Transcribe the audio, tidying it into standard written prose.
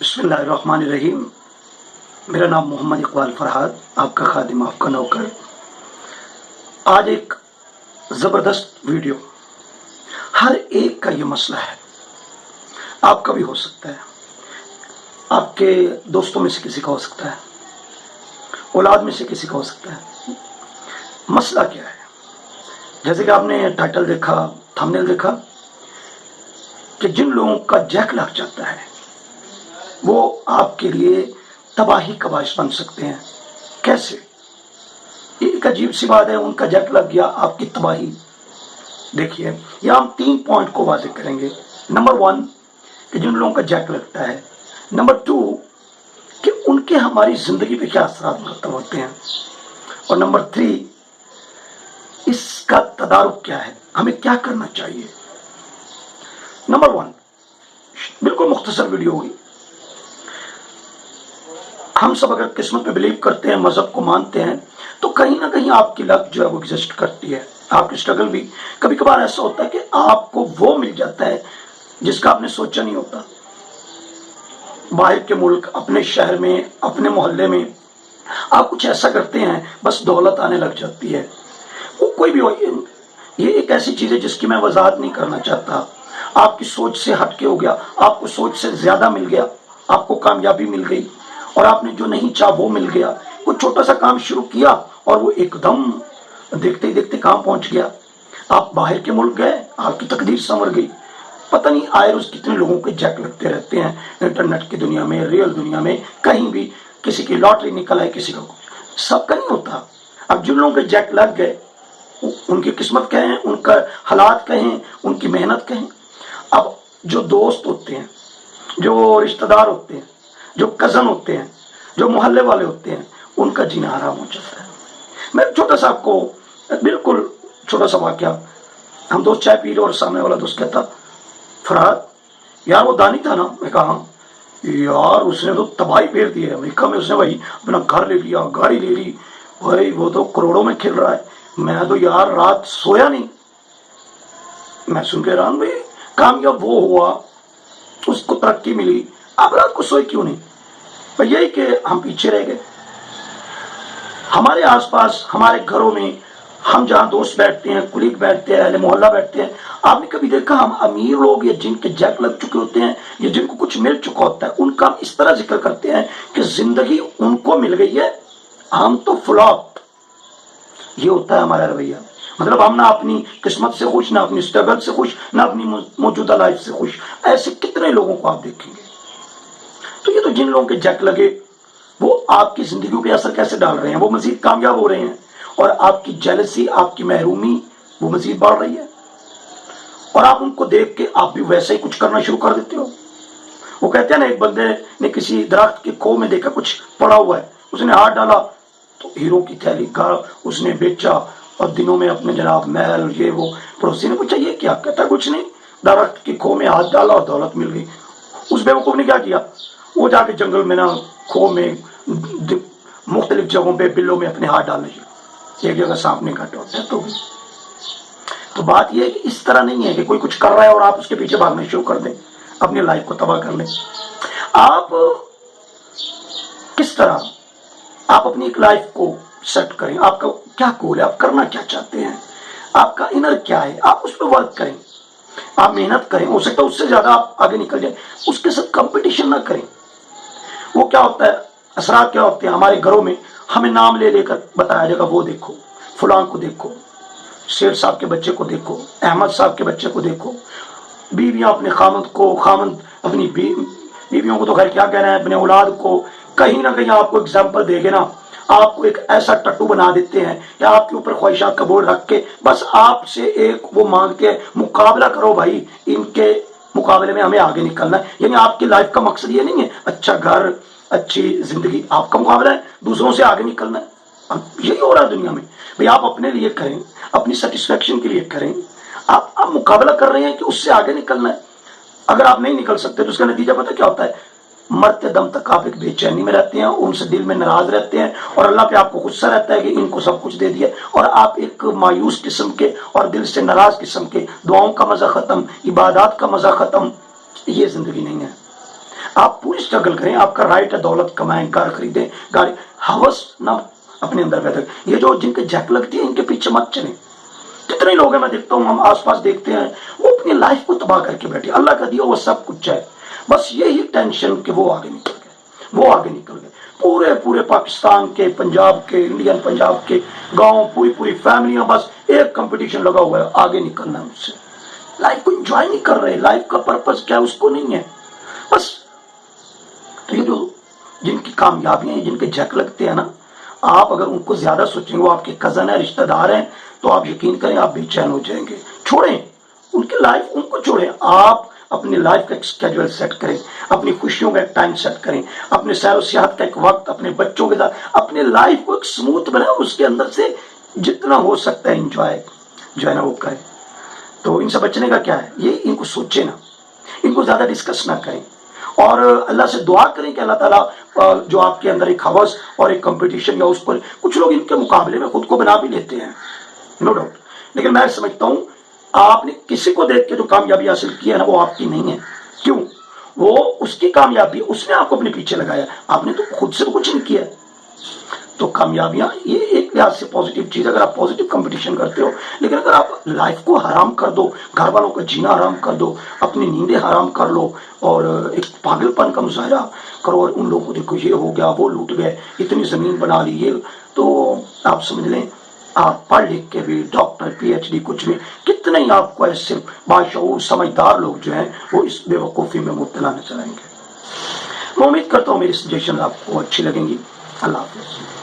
बिस्मिल्लाहिर्रहमानिर्रहीम। मेरा नाम मोहम्मद इकबाल फरहाद, आपका खादिम, आपका नौकर। आज एक ज़बरदस्त वीडियो। हर एक का ये मसला है, आपका भी हो सकता है, आपके दोस्तों में से किसी का हो सकता है, औलाद में से किसी का हो सकता है। मसला क्या है? जैसे कि आपने टाइटल देखा, थंबनेल देखा कि जिन लोगों का जैक लग जाता है वो आपके लिए तबाही का बायस बन सकते हैं। कैसे? एक अजीब सी बात है, उनका जैक लग गया, आपकी तबाही। देखिए, यहाँ हम 3 पॉइंट को वाज़ेह करेंगे। नंबर 1 कि जिन लोगों का जैक लगता है। नंबर 2 कि उनके हमारी जिंदगी पे क्या असरात मुरतब होते हैं। और नंबर 3 इसका तदारुक क्या है, हमें क्या करना चाहिए। नंबर 1, बिल्कुल मुख्तसर वीडियो होगी। हम सब अगर किस्मत पे बिलीव करते हैं, मजहब को मानते हैं, तो कहीं ना कहीं आपकी लक जो है वो एग्जिस्ट करती है। आपकी स्ट्रगल भी कभी कभार ऐसा होता है कि आपको वो मिल जाता है जिसका आपने सोचा नहीं होता। बाहर के मुल्क, अपने शहर में, अपने मोहल्ले में आप कुछ ऐसा करते हैं, बस दौलत आने लग जाती है। वो कोई भी हो, ये एक ऐसी चीज है जिसकी मैं वजाहत नहीं करना चाहता। आपकी सोच से हटके हो गया, आपको सोच से ज्यादा मिल गया, आपको कामयाबी मिल गई और आपने जो नहीं चाहा वो मिल गया। कुछ छोटा सा काम शुरू किया और वो एकदम देखते ही देखते कहाँ पहुंच गया। आप बाहर के मुल्क गए, आपकी तकदीर संवर गई। पता नहीं आए रोज कितने लोगों के जैक लगते रहते हैं इंटरनेट की दुनिया में, रियल दुनिया में, कहीं भी। किसी की लॉटरी निकल आए, किसी का कुछ, सबका नहीं होता। अब जिन लोगों के जैक लग गए, उनकी किस्मत कहें, उनका हालात कहें, उनकी मेहनत कहें। अब जो दोस्त होते हैं, जो रिश्तेदार होते हैं, जो कजन होते हैं, जो मोहल्ले वाले होते हैं, उनका जीना हराम हो जाता है। मैं छोटा सा आपको, बिल्कुल छोटा सा वाकया। हम दोस्त चाय पी रहे और सामने वाला दोस्त कहता, फरहाद यार वो दानी था ना। मैं कहा हाँ। यार उसने तो तबाही फेर दी है अमेरिका में। उसने भाई अपना घर ले लिया, गाड़ी ले ली, भाई वो तो करोड़ों में खेल रहा है। मैं तो यार रात सोया नहीं। मैं सुन के हैरान, भाई कामयाब वो हुआ, उसको तरक्की मिली, आप रात को सोए क्यों नहीं? पर यही कि हम पीछे रह गए। हमारे आसपास, हमारे घरों में, हम जहाँ दोस्त बैठते हैं, कुलीग बैठते हैं, अहले मोहल्ला बैठते हैं, आपने कभी देखा हम अमीर लोग या जिनके जैक लग चुके होते हैं या जिनको कुछ मिल चुका होता है, उनका हम इस तरह जिक्र करते हैं कि जिंदगी उनको मिल गई है, हम तो फ्लॉप। ये होता है हमारा रवैया। मतलब हम ना अपनी किस्मत से खुश, ना अपनी स्ट्रगल से खुश, ना अपनी मौजूदा लाइफ से खुश। ऐसे कितने लोगों को आप देखेंगे। तो ये तो जिन लोगों के जैक लगे वो आपकी जिंदगी पे असर कैसे डाल रहे हैं, वो मजीद कामयाब हो रहे हैं और आपकी जेलसी, आपकी महरूमी वो मजीद बढ़ रही है और आप उनको देख के आप भी वैसे ही कुछ करना शुरू कर देते हो। वो कहते हैं ना, एक बंदे ने किसी दरख्त के खो में देखा कुछ पड़ा हुआ है, उसने हाथ डाला तो हीरो की थैली का उसने बेचा और दिनों में अपने जनाब महल, ये वो। पड़ोसी ने पूछा ये क्या? कहता कुछ नहीं, दरख्त के खो में हाथ डाला और दौलत मिल गई। उस बेवकूफ ने क्या किया, वो जाके जंगल में ना खो में मुख्तलिफ जगहों पे बिल्लों में अपने हाथ डालने लगे। एक जगह सांप ने काटा होता है। तो बात यह है कि इस तरह नहीं है कि कोई कुछ कर रहा है और आप उसके पीछे भागने शुरू कर दें, अपनी लाइफ को तबाह कर लें। आप किस तरह आप अपनी एक लाइफ को सेट करें, आपका क्या गोल है, आप करना क्या चाहते हैं, आपका इनर क्या है, आप उस पर वर्क करें, आप मेहनत करें। हो सकता है उससे ज्यादा आप आगे निकल जाए, उसके साथ कंपटीशन ना करें। वो क्या होता है, असरात क्या होते हैं हमारे घरों में, हमें नाम ले लेकर बताया जाएगा, वो देखो फलां को देखो, शेर साहब के बच्चे को देखो, अहमद साहब के बच्चे को देखो। बीवियां अपने खामद को, खामद अपनी बीवियों को तो खैर क्या कहना है, अपने औलाद को कहीं ना कहीं आपको एग्जाम्पल देंगे ना, आपको एक ऐसा टट्टू बना देते हैं या आपके ऊपर ख्वाहिशात का बोर्ड रख के बस आपसे एक वो मांगते हैं, मुकाबला करो भाई, इनके मुकाबले में हमें आगे निकलना है। यानी आपकी लाइफ का मकसद ये नहीं है अच्छा घर, अच्छी जिंदगी, आपका मुकाबला है दूसरों से आगे निकलना है। अब यही हो रहा है दुनिया में भाई, आप अपने लिए करें, अपनी सेटिस्फेक्शन के लिए करें। आप मुकाबला कर रहे हैं कि उससे आगे निकलना है। अगर आप नहीं निकल सकते तो उसका नतीजा पता क्या होता है, मरते दम तक आप एक बेचैनी में रहते हैं, उनसे दिल में नाराज रहते हैं और अल्लाह पे आपको गुस्सा रहता है कि इनको सब कुछ दे दिया, और आप एक मायूस किस्म के और दिल से नाराज किस्म के, दुआओं का मजा खत्म, इबादत का मजा खत्म। ये जिंदगी नहीं है। آپ پوری اسٹرگل کریں، آپ کا رائٹ ہے دولت کمائیں، گھر خریدیں، گاڑی، ہوس نہ اپنے اندر پیدا کریں۔ یہ جو جن کے جھک لگتی ہے ان کے پیچھے مت چلیں۔ کتنے لوگ ہیں میں دیکھتا ہوں، ہم آس پاس دیکھتے ہیں، وہ اپنی لائف کو تباہ کر کے بیٹھے، اللہ کا دیا وہ سب کچھ ہے، بس یہی ٹینشن کہ وہ آگے نکل گئے، وہ آگے نکل گئے۔ پورے پاکستان کے، پنجاب کے، انڈین پنجاب کے گاؤں، پوری فیملیاں، بس ایک کمپٹیشن لگا ہوا ہے، آگے نکلنا ہے اس سے۔ لائف کو انجوائے نہیں کر رہے، لائف کا پرپس کیا ہے اس کو نہیں ہے بس۔ تو یہ جو جن کی کامیابیاں ہیں، جن کے جھک لگتے ہیں نا، آپ اگر ان کو زیادہ سوچیں گے، وہ آپ کے کزن ہیں، رشتہ دار ہیں، تو آپ یقین کریں آپ بے چین ہو جائیں گے۔ چھوڑیں ان کی لائف، ان کو چھوڑیں، آپ اپنی لائف کا ایک اسکیڈول سیٹ کریں، اپنی خوشیوں کا ایک ٹائم سیٹ کریں، اپنے سیر و سیاحت کا ایک وقت، اپنے بچوں کے ساتھ اپنے لائف کو ایک سموتھ بنائیں، اس کے اندر سے جتنا ہو سکتا ہے انجوائے جو ہے نا وہ کریں۔ تو ان سے بچنے کا کیا ہے، یہ ان کو سوچیں نا، ان کو زیادہ ڈسکس نہ کریں، اور اللہ سے دعا کریں کہ اللہ تعالیٰ جو آپ کے اندر ایک ہوس اور ایک کمپٹیشن یا اس پر، کچھ لوگ ان کے مقابلے میں خود کو بنا بھی لیتے ہیں، نو ڈاؤٹ، لیکن میں سمجھتا ہوں آپ نے کسی کو دیکھ کے جو کامیابی حاصل کی ہے نا، وہ آپ کی نہیں ہے۔ کیوں؟ وہ اس کی کامیابی، اس نے آپ کو اپنے پیچھے لگایا، آپ نے تو خود سے کچھ نہیں کیا۔ تو کامیابیاں یہ ایک لحاظ سے پازیٹیو چیز، اگر آپ پازیٹیو کمپٹیشن کرتے ہو، لیکن اگر آپ لائف کو حرام کر دو، گھر والوں کا جینا حرام کر دو، اپنی نیندیں حرام کر لو، اور ایک پاگل پن کا مظاہرہ کرو، اور ان لوگوں کو دیکھو یہ ہو گیا، وہ لوٹ گئے، اتنی زمین بنا لی، یہ، تو آپ سمجھ لیں آپ پڑھ لکھ کے بھی ڈاکٹر پی ایچ ڈی کچھ بھی، کتنے ہی آپ کو ایسے باشعور سمجھدار لوگ جو ہیں وہ اس بے وقوفی میں مبتلا نظر آئیں گے۔ میں امید کرتا ہوں میری سجیشن آپ کو اچھی لگیں گی۔ اللہ حافظ۔